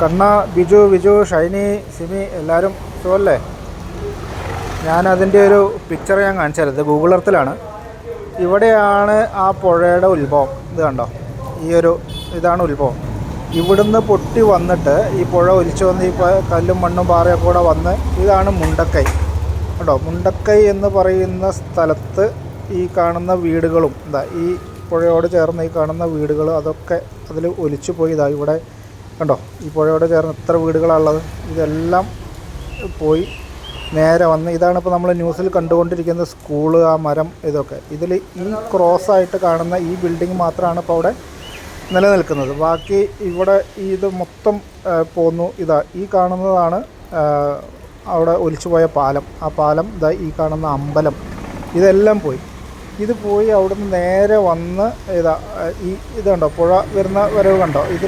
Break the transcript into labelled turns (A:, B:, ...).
A: കണ്ണ, ബിജു, ഷൈനി, സിമി എല്ലാവരും സുഖമല്ലേ? ഞാനതിൻ്റെ ഒരു പിക്ചർ ഞാൻ കാണിച്ചു തരാം. ഇത് ഗൂഗിൾ എർത്തിലാണ്. ഇവിടെയാണ് ആ പുഴയുടെ ഉത്ഭവം. ഇത് കണ്ടോ, ഇതാണ് ഉത്ഭവം. ഇവിടുന്ന് പൊട്ടി വന്നിട്ട് ഈ പുഴ ഒലിച്ചു വന്ന് ഈ കല്ലും മണ്ണും പാറയൊക്കെ കൂടെ വന്ന് ഇതാണ് മുണ്ടക്കൈ. കേട്ടോ, മുണ്ടക്കൈ എന്ന് പറയുന്ന സ്ഥലത്ത് ഈ കാണുന്ന വീടുകളും ഈ പുഴയോട് ചേർന്ന് ഈ കാണുന്ന വീടുകൾ അതൊക്കെ അതിൽ ഒലിച്ചു പോയി. ഇവിടെ കണ്ടോ, ഈ പുഴയോട് ചേർന്ന് എത്ര വീടുകളാണുള്ളത്. ഇതെല്ലാം പോയി നേരെ വന്ന് ഇതാണിപ്പോൾ നമ്മൾ ന്യൂസിൽ കണ്ടുകൊണ്ടിരിക്കുന്ന സ്കൂള്, ആ മരം, ഇതൊക്കെ. ഇതിൽ ഈ ക്രോസായിട്ട് കാണുന്ന ഈ ബിൽഡിംഗ് മാത്രമാണ് ഇപ്പോൾ അവിടെ നിലനിൽക്കുന്നത്. ബാക്കി ഇവിടെ ഇത് മൊത്തം പോന്നു. ഈ കാണുന്നതാണ് അവിടെ ഒലിച്ചു പോയ പാലം. ആ പാലം, ഈ കാണുന്ന അമ്പലം, ഇതെല്ലാം പോയി. ഇത് പോയി അവിടുന്ന് നേരെ വന്ന് ഇതുണ്ടോ പുഴ വരുന്ന വരവ് കണ്ടോ. ഇത്